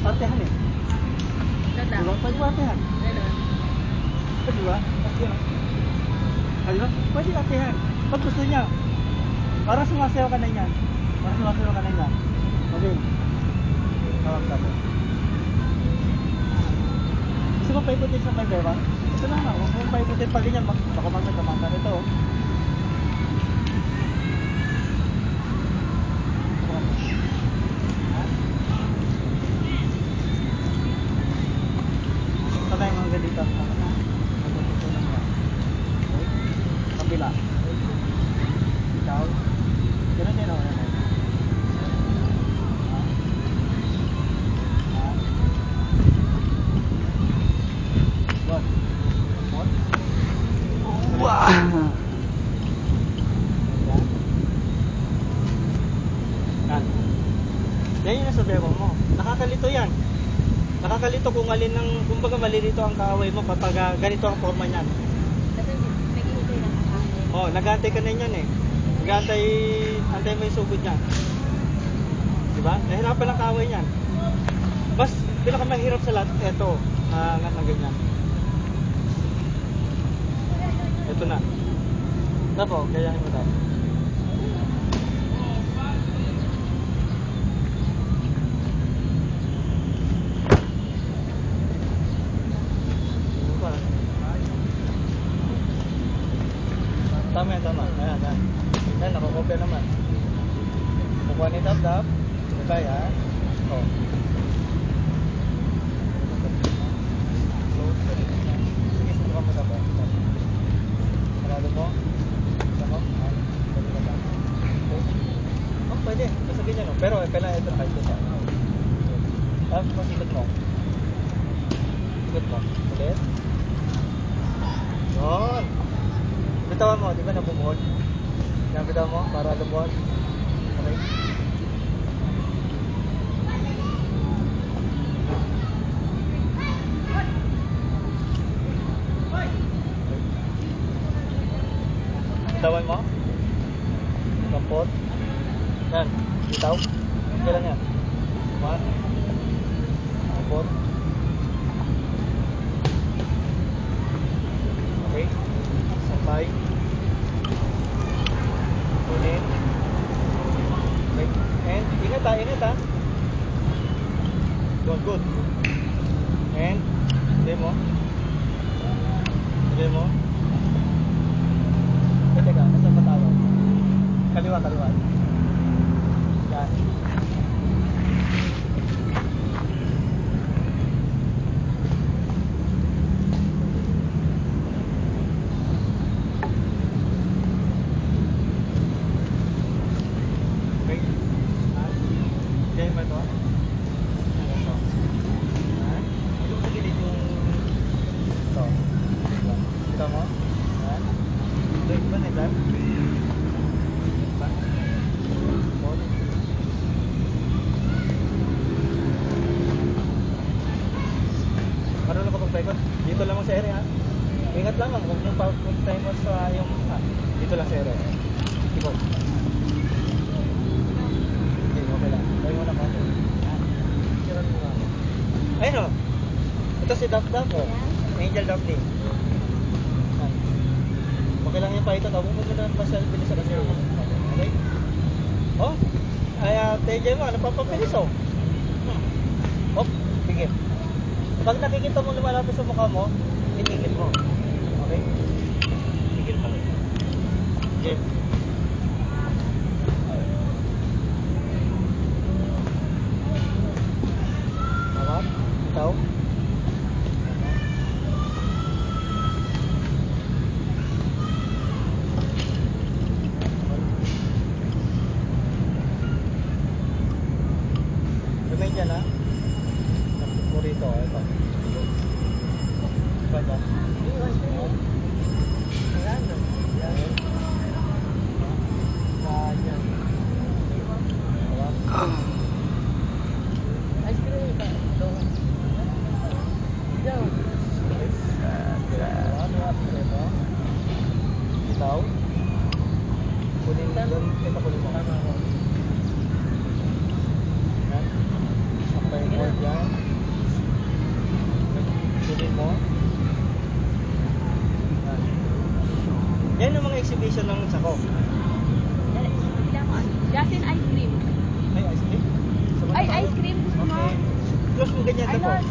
Partehan eh. Diba? Pwede partehan. Pwede ba? Partehan. Diba? Pwede partehan. Pag gusto niya. Para sumasayaw ka na yan. Para sumasayaw ka na yan. Okay. Tawag ka mo. Gusto mo paikutin sa may beba? Ito lang na. Huwag mong paikutin pa ganyan. Baka magkakamang ka nito. Sabay mga ganito. Kabila. Ikaw. Ganun din ako. Wow! Yan yung nasa bebo mo. Nakakalito yan. Nakakalito kung alin ng, kumbaga malilito ang kaaway mo kapag ganito ang forma niyan. Kasi naghihintay ng kaaway. Oh, nag-aantay ka na yan eh. Nag-aantay, antay mo yung sugod niya. Diba? Nahirapan ang kaaway niyan. Bas, pinakamahirap sa lahat, eto, angat na ganyan. Ito na. Tapo, gayahin mo daw. Tama yan, tama. Ayan, ayan. Ayan, nakakopya naman. Kukuha ni Dap-Dap. Okay, ha? Oh. Sige, subukan mo Dap-Dap. Panalo mo? Ano? Oh, pwede. Sasabihin niya, no? Pero kailangan ito kahit isa. Tapos, ikot mo. Ikot mo. Ulit. Yun. Bitawan mo, di ba nabumuhol? Yan, bitawan mo para lumuhol. Okay. Bitawan mo. Kampot. Yan, bitaw. Kailan yan? 1. Kampot. Okay. Sampay. Kunin. Okay. And ingat ha, ingat ha. Good, good. And demo. Demo. Teka, nasa pa tayo? Kaliwa, kaliwa. Yan. Dito lang sa area. Ingat lang, huwag mong pag-time mo sa yung dito lang sa area. Ikaw. Okay, okay lang. Tayo mo na pa. Ayun o. Ito si Dap-Dap o. Angel Dap-Dap. Okay lang yung Python. Huwag mo na pa-selfie sa kasi. Okay? Oh? Ay, TJ mo, napapabilis o. Oh, sige. Pag nakikita mo lumalapit sa mukha mo, itigil mo. Okay? Tigil pa rin. Okay. Tawag? Itaw? Remain dyan ha? Rito, ito. Baba. Ice cream ba? Daw. Itaw. Kunin doon. Ito kunin mo. Yan. Sampay mo dyan. isa ng sako. Dali, bilang mo. Justin ice cream. Ay, ice cream? Sama Ay, tayo. ice cream gusto mo? Okay. Close mo ganyan, Ay, dako. Lord.